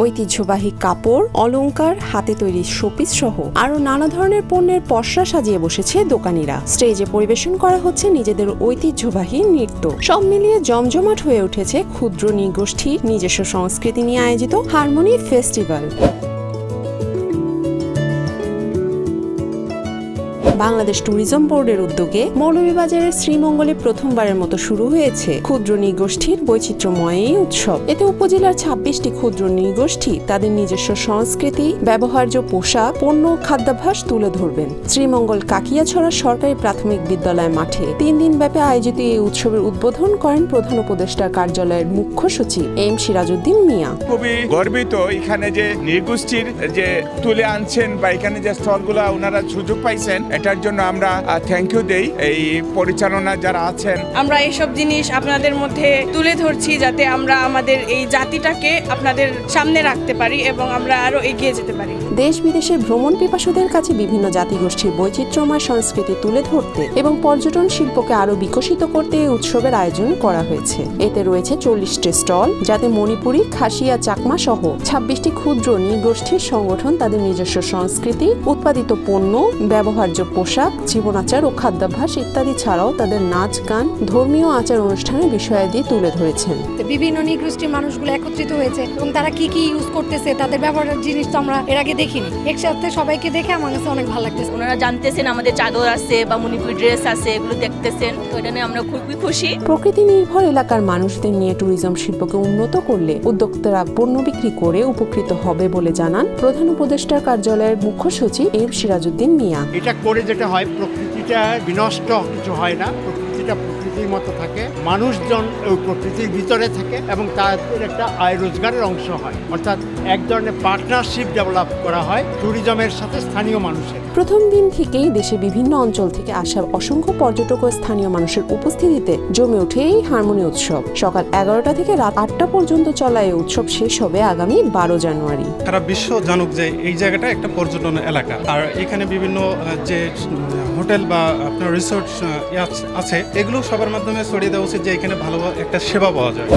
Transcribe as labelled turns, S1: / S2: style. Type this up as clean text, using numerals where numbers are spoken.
S1: ঐতিহ্যবাহী কাপড়, অলংকার, হাতে তৈরি শোপিস সহ আরো নানা ধরনের পণ্যের পসরা সাজিয়ে বসেছে দোকানিরা। স্টেজে পরিবেশন করা হচ্ছে নিজেদের ঐতিহ্যবাহী নৃত্য। সব মিলিয়ে জমজমাট হয়ে উঠেছে ক্ষুদ্র নৃগোষ্ঠীর নিজস্ব সংস্কৃতি নিয়ে আয়োজিত হারমোনি ফেস্টিভ্যাল। বাংলাদেশ ট্যুরিজম বোর্ডের উদ্যোগে মৌলভীবাজারের শ্রীমঙ্গলে প্রথমবারের মতো শুরু হয়েছে ক্ষুদ্র নৃগোষ্ঠীর বৈচিত্র্যময় এই উৎসব। এতে উপজেলার ২৬টি ক্ষুদ্র নৃগোষ্ঠী তাদের নিজস্ব সংস্কৃতি, ব্যবহার্য পোশাক, পণ্য, খাদ্যাভ্যাস তুলে ধরবেন। শ্রীমঙ্গল কাকিয়াছড়া সরকারি প্রাথমিক বিদ্যালয় মাঠে ৩ দিন ব্যাপী আয়োজিত এই উৎসবের উদ্বোধন করেন প্রধান উপদেষ্টার কার্যালয়ের মুখ্য সচিব এম সিরাজউদ্দিন মিয়া।
S2: খুবই গর্বিত এখানে যে নৃগোষ্ঠীর যে তুলে আনছেন বা এখানে যে স্টলগুলো ওনারা সুযোগ পাইছেন, এটার জন্য আমরা থ্যাংক ইউ দেই এই পরিচালনা যারা আছেন।
S3: আমরা এইসব জিনিস আপনাদের মধ্যে তুলে ধরছি যাতে আমরা আমাদের এই জাতিটাকে আপনাদের সামনে রাখতে পারি এবং আমরা আরো এগিয়ে যেতে পারি।
S1: দেশ বিদেশের ভ্রমণ পিপাসুদের কাছে বিভিন্ন জাতিগোষ্ঠীর বৈচিত্র্যময় সংস্কৃতি তুলে ধরতে এবং পর্যটন শিল্পকে আরো বিকশিত করতে এই উৎসবের আয়োজন করা হয়েছে। এতে রয়েছে 40টি স্টল, যাতে মণিপুরি, খাসিয়া, চাকমা সহ 26টি ক্ষুদ্র নৃগোষ্ঠীর সংগঠন তাদের নিজস্ব সংস্কৃতি, উৎপাদিত পণ্য, ব্যবহার্য পোশাক, জীবনাচার ও খাদ্যাভ্যাস ইত্যাদি ছাড়াও তাদের নাচ, গান, ধর্মীয় আচার অনুষ্ঠানের বিষয়াদি তুলে ধরেছেন।
S4: বিভিন্ন নৃগোষ্ঠীর মানুষগুলো একত্রিত হয়েছে এবং তারা কি কি ইউজ করতেছে, তাদের ব্যবহারের জিনিস তো আমরা এর আগে দেখিনি। একসাথে সবাইকে দেখে আমার কাছে অনেক ভালো লাগতেছে।
S5: ওনারা জানতেছেন আমাদের চাদর আছে বা মণিপুরি ড্রেস আছে, এগুলো দেখতেছেন, তো এটা নিয়ে আমরা খুবই খুশি।
S1: প্রকৃতি নির্ভর এলাকার মানুষদের নিয়ে ট্যুরিজম শিল্পকে উন্নত করলে উদ্যোক্তারা পণ্য বিক্রি করে উপকৃত হবে বলে জানান প্রধান উপদেষ্টার কার্যালয়ের মুখ্য সচিব এম সিরাজউদ্দিন মিয়া।
S6: এটা করে যেটা হয়, প্রকৃতিটা বিনষ্ট কিছু হয় না, প্রকৃতিটা প্রকৃতির মতো থাকে, মানুষজন ওই প্রকৃতির ভিতরে থাকে এবং তাদের একটা আয় রোজগারের অংশ হয়। অর্থাৎ এক ধরনের পার্টনারশিপ ডেভেলপ করা হয় ট্যুরিজমের সাথে স্থানীয় মানুষের।
S1: প্রথম দিন থেকেই দেশের বিভিন্ন অঞ্চল থেকে আসা অসংখ্য পর্যটক ও স্থানীয় মানুষের উপস্থিতিতে জমে ওঠে এই হারমোনি উৎসব। সকাল 11টা থেকে রাত 8টা পর্যন্ত চলা এই উৎসব শেষ হবে আগামী 12 জানুয়ারি।
S7: সারা বিশ্ব জানুক যে এই জায়গাটা একটা পর্যটন এলাকা, আর এখানে বিভিন্ন যে হোটেল বা আপনার রিসোর্ট আছে, এগুলো সবার মাধ্যমে ছড়িয়ে দেওয়া উচিত যে এখানে ভালো একটা সেবা পাওয়া যায়।